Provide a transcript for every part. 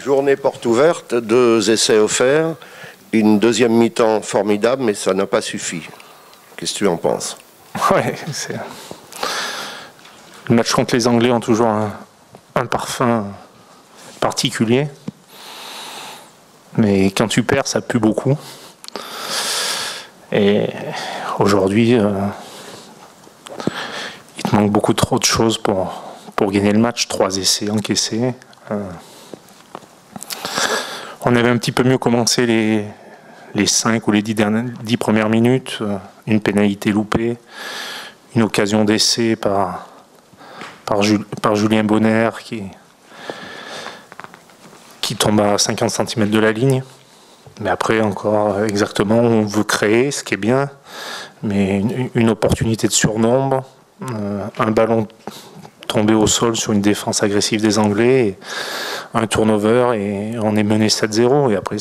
Journée porte ouverte, 2 essais offerts, une deuxième mi-temps formidable, mais ça n'a pas suffi. Qu'est-ce que tu en penses? Ouais, le match contre les Anglais ont toujours un parfum particulier. Mais quand tu perds, ça pue beaucoup. Et aujourd'hui, il te manque beaucoup trop de choses pour gagner le match. 3 essais encaissés. On avait un petit peu mieux commencé les 5 ou les 10 premières minutes. Une pénalité loupée, une occasion d'essai par Julien Bonner qui tombe à 50 cm de la ligne. Mais après, encore exactement, on veut créer, ce qui est bien, mais une opportunité de surnombre, un ballon tombé au sol sur une défense agressive des Anglais, et un turnover, et on est mené 7-0. Et après,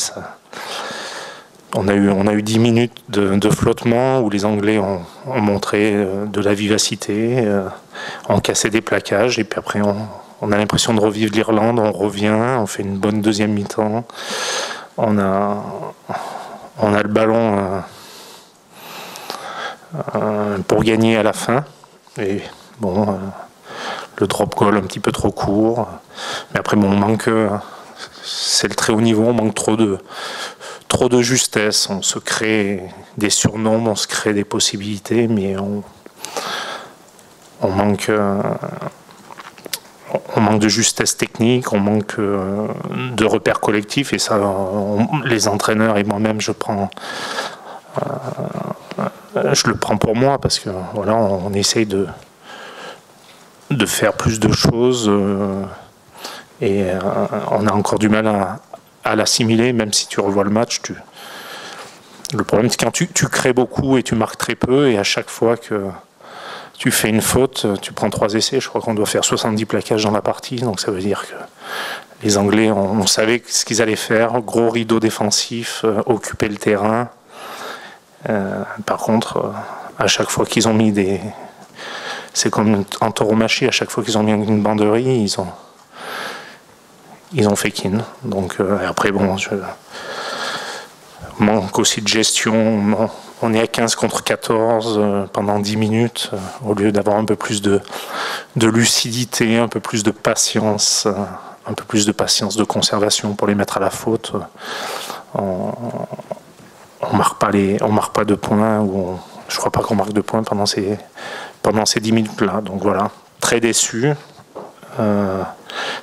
on a eu 10 minutes de flottement où les Anglais ont montré de la vivacité, ont cassé des plaquages, et puis après, on a l'impression de revivre l'Irlande, on revient, on fait une bonne deuxième mi-temps. On a le ballon pour gagner à la fin. Et bon, le drop goal un petit peu trop court. Mais après, bon, on manque. C'est le très haut niveau, on manque trop de justesse. On se crée des surnoms, on se crée des possibilités, mais on manque. On manque de justesse technique, on manque de repères collectifs, et ça, les entraîneurs et moi-même, je le prends pour moi, parce que voilà, on essaye de faire plus de choses, et on a encore du mal à l'assimiler, même si tu revois le match. Le problème, c'est quand tu crées beaucoup et tu marques très peu, et à chaque fois que tu fais une faute, tu prends 3 essais, je crois qu'on doit faire 70 plaquages dans la partie, donc ça veut dire que les Anglais, on savait ce qu'ils allaient faire, gros rideau défensif, occuper le terrain. Par contre, à chaque fois qu'ils ont mis c'est comme en tauromachie, à chaque fois qu'ils ont mis une banderie, ils ont fait kin. Donc après, bon, je manque aussi de gestion. On est à 15 contre 14 pendant 10 minutes, au lieu d'avoir un peu plus de lucidité, un peu plus de patience, de conservation pour les mettre à la faute. On marque pas de points, je crois pas qu'on marque de points pendant ces 10 minutes-là. Donc voilà, très déçu,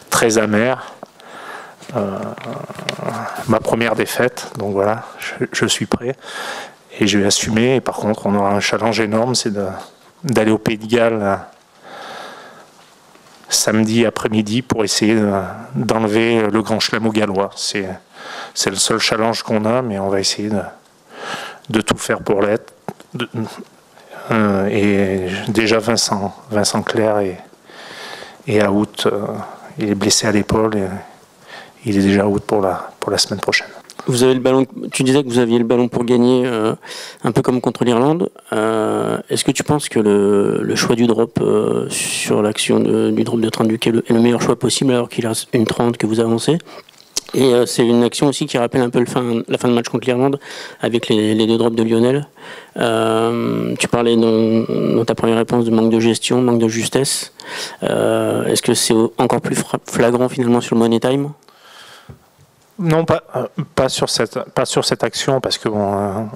très amer. Ma première défaite, donc voilà, je suis prêt. Et je vais assumer. Et par contre, on aura un challenge énorme, c'est d'aller au Pays de Galles samedi après-midi pour essayer d'enlever le Grand Chelem aux Gallois. C'est le seul challenge qu'on a, mais on va essayer de tout faire pour l'être. Et déjà Vincent Clerc est out. Il est blessé à l'épaule et il est déjà out pour la semaine prochaine. Vous avez le ballon. Tu disais que vous aviez le ballon pour gagner, un peu comme contre l'Irlande. Est-ce que tu penses que le choix du drop sur l'action du drop de Trinh-Duc est le meilleur choix possible, alors qu'il reste une 30 que vous avancez? Et c'est une action aussi qui rappelle un peu la fin de match contre l'Irlande avec les 2 drops de Lionel. Tu parlais dans ta première réponse de manque de gestion, manque de justesse. Est-ce que c'est encore plus flagrant finalement sur le Money Time? Non, pas sur cette action, parce que bon,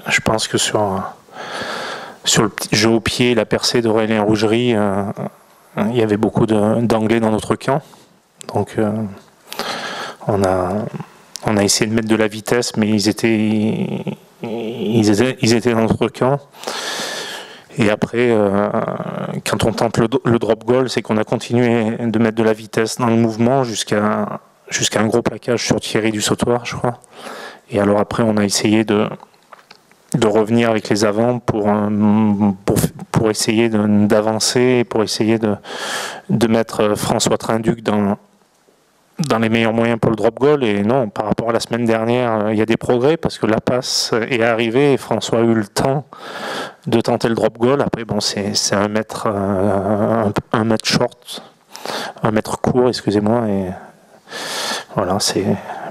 je pense que sur le jeu au pied, la percée d'Aurélien Rougerie, il y avait beaucoup d'Anglais dans notre camp. Donc on a essayé de mettre de la vitesse, mais ils étaient dans notre camp. Et après, quand on tente le drop goal, c'est qu'on a continué de mettre de la vitesse dans le mouvement jusqu'à un gros plaquage sur Thierry du Sautoir, je crois. Et alors après, on a essayé de revenir avec les avants pour essayer d'avancer, pour essayer de mettre François Trinh-Duc dans les meilleurs moyens pour le drop goal. Et non, par rapport à la semaine dernière, il y a des progrès, parce que la passe est arrivée et François a eu le temps de tenter le drop goal. Après, bon, c'est un mètre short, un mètre court, excusez-moi, et voilà,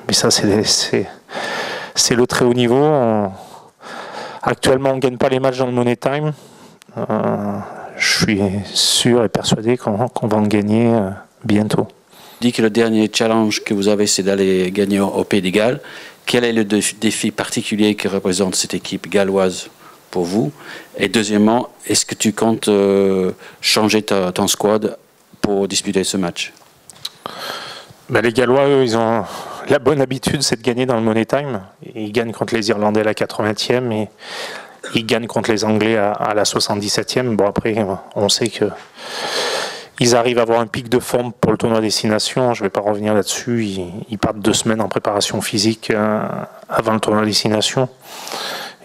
mais ça c'est le très haut niveau. Actuellement, on ne gagne pas les matchs dans le Money Time. Je suis sûr et persuadé qu'on va en gagner bientôt. Tu dis que le dernier challenge que vous avez, c'est d'aller gagner au Pays de Galles. Quel est le défi particulier que représente cette équipe galloise pour vous? Et deuxièmement, est-ce que tu comptes changer ton squad pour disputer ce match? Les Gallois, eux, ils ont la bonne habitude, c'est de gagner dans le Money Time. Ils gagnent contre les Irlandais à la 80e et ils gagnent contre les Anglais à la 77e. Bon, après, on sait que ils arrivent à avoir un pic de forme pour le tournoi Destination. Je ne vais pas revenir là-dessus. Ils partent 2 semaines en préparation physique avant le tournoi Destination.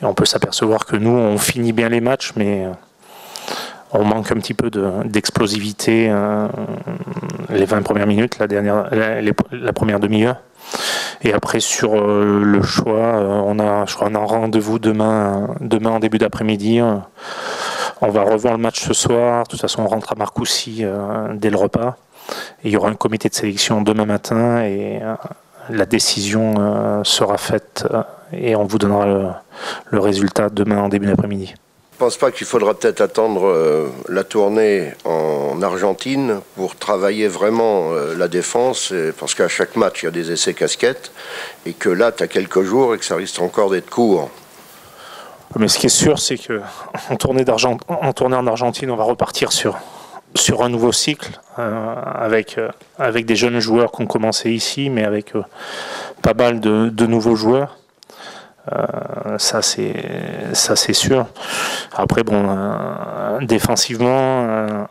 Et on peut s'apercevoir que nous, on finit bien les matchs, mais on manque un petit peu d'explosivité les 20 premières minutes, la première demi-heure. Et après, sur le choix, je crois, on a un rendez-vous demain en début d'après-midi. On va revoir le match ce soir. De toute façon, on rentre à Marcoussis dès le repas. Et il y aura un comité de sélection demain matin et la décision sera faite et on vous donnera le résultat demain en début d'après-midi. Je ne pense pas qu'il faudra peut-être attendre la tournée en Argentine pour travailler vraiment la défense, parce qu'à chaque match, il y a des essais casquettes, et que là, tu as quelques jours et que ça risque encore d'être court. Mais ce qui est sûr, c'est qu'en tournée en Argentine, on va repartir sur un nouveau cycle, avec des jeunes joueurs qui ont commencé ici, mais avec pas mal de nouveaux joueurs. Ça c'est sûr. Après défensivement,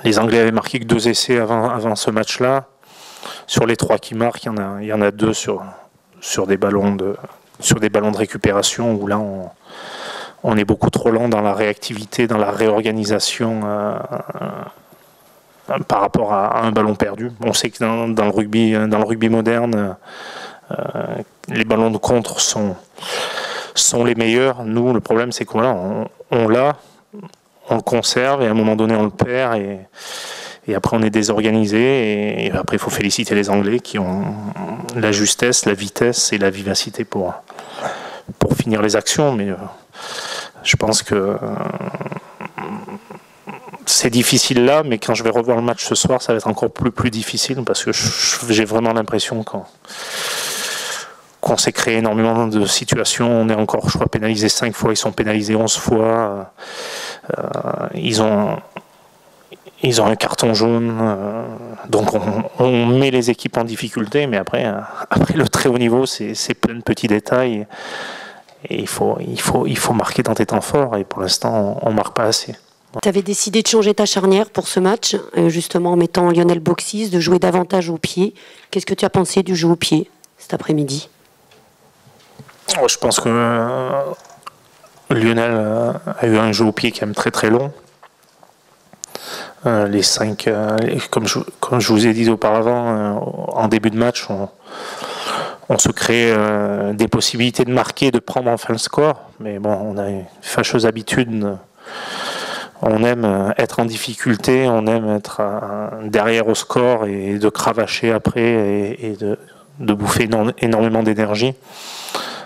les Anglais avaient marqué que 2 essais avant ce match-là. Sur les 3 qui marquent, il y en a 2 sur des ballons de récupération où là on est beaucoup trop lent dans la réactivité, dans la réorganisation par rapport à un ballon perdu. On sait que dans le rugby moderne, les ballons de contre sont les meilleurs. Nous, le problème, c'est qu'on on le conserve et à un moment donné, on le perd et après, on est désorganisé. Et après, il faut féliciter les Anglais qui ont la justesse, la vitesse et la vivacité pour finir les actions. Mais je pense que c'est difficile là, mais quand je vais revoir le match ce soir, ça va être encore plus difficile parce que j'ai vraiment l'impression qu'on s'est créé énormément de situations. On est encore, je crois, pénalisé 5 fois, ils sont pénalisés 11 fois. Ils ont un carton jaune. Donc on met les équipes en difficulté, mais après le très haut niveau, c'est plein de petits détails. Et il faut marquer dans tes temps forts, et pour l'instant, on ne marque pas assez. Tu avais décidé de changer ta charnière pour ce match, justement en mettant Lionel Boxis, de jouer davantage au pied. Qu'est-ce que tu as pensé du jeu au pied cet après-midi? Je pense que Lionel a eu un jeu au pied quand même très très long. Les 5, comme je vous ai dit auparavant, en début de match, on se crée des possibilités de marquer, de prendre enfin le score. Mais bon, on a une fâcheuse habitude. On aime être en difficulté, on aime être derrière au score et de cravacher après et de bouffer énormément d'énergie.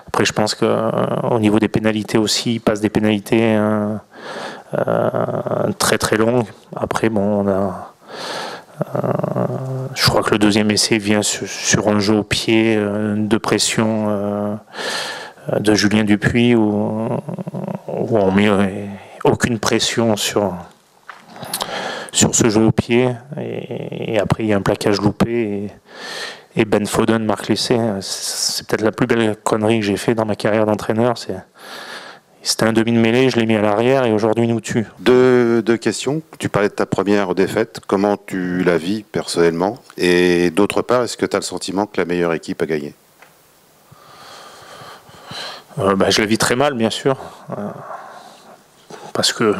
Après, je pense qu'au niveau des pénalités aussi, il passe des pénalités très très longues. Après, bon, je crois que le deuxième essai vient sur un jeu au pied de pression de Julien Dupuis où on met aucune pression sur ce jeu au pied et après il y a un plaquage loupé et Ben Foden marque l'essai. C'est peut-être la plus belle connerie que j'ai fait dans ma carrière d'entraîneur. C'était un demi de mêlée, je l'ai mis à l'arrière et aujourd'hui il nous tue. Deux questions. Tu parlais de ta première défaite. Comment tu la vis personnellement? Et d'autre part, est-ce que tu as le sentiment que la meilleure équipe a gagné? Je la vis très mal, bien sûr. Parce que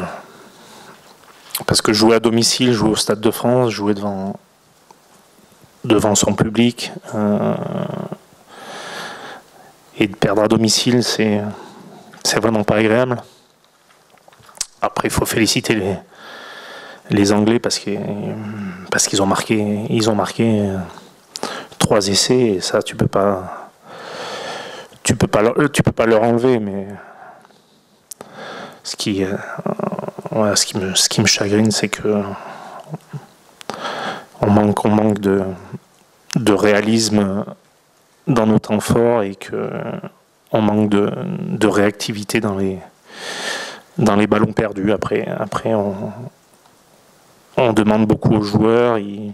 jouer à domicile, jouer au Stade de France, jouer devant son public et de perdre à domicile, c'est vraiment pas agréable. Après, il faut féliciter les Anglais parce qu'ils ont marqué 3 essais, et ça tu peux pas leur enlever, mais ce qui me chagrine, c'est que on manque de réalisme dans nos temps forts, et que on manque de réactivité dans les ballons perdus. Après on demande beaucoup aux joueurs, et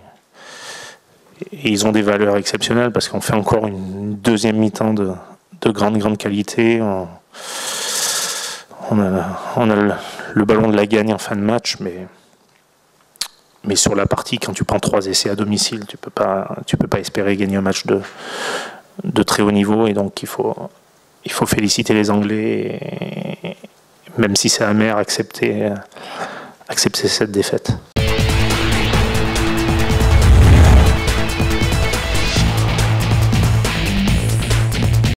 ils ont des valeurs exceptionnelles, parce qu'on fait encore une deuxième mi-temps de grande qualité. On a le ballon de la gagne en fin de match, mais sur la partie, quand tu prends 3 essais à domicile, tu peux pas espérer gagner un match de très haut niveau. Et donc il faut féliciter les Anglais, et, même si c'est amer, accepter cette défaite.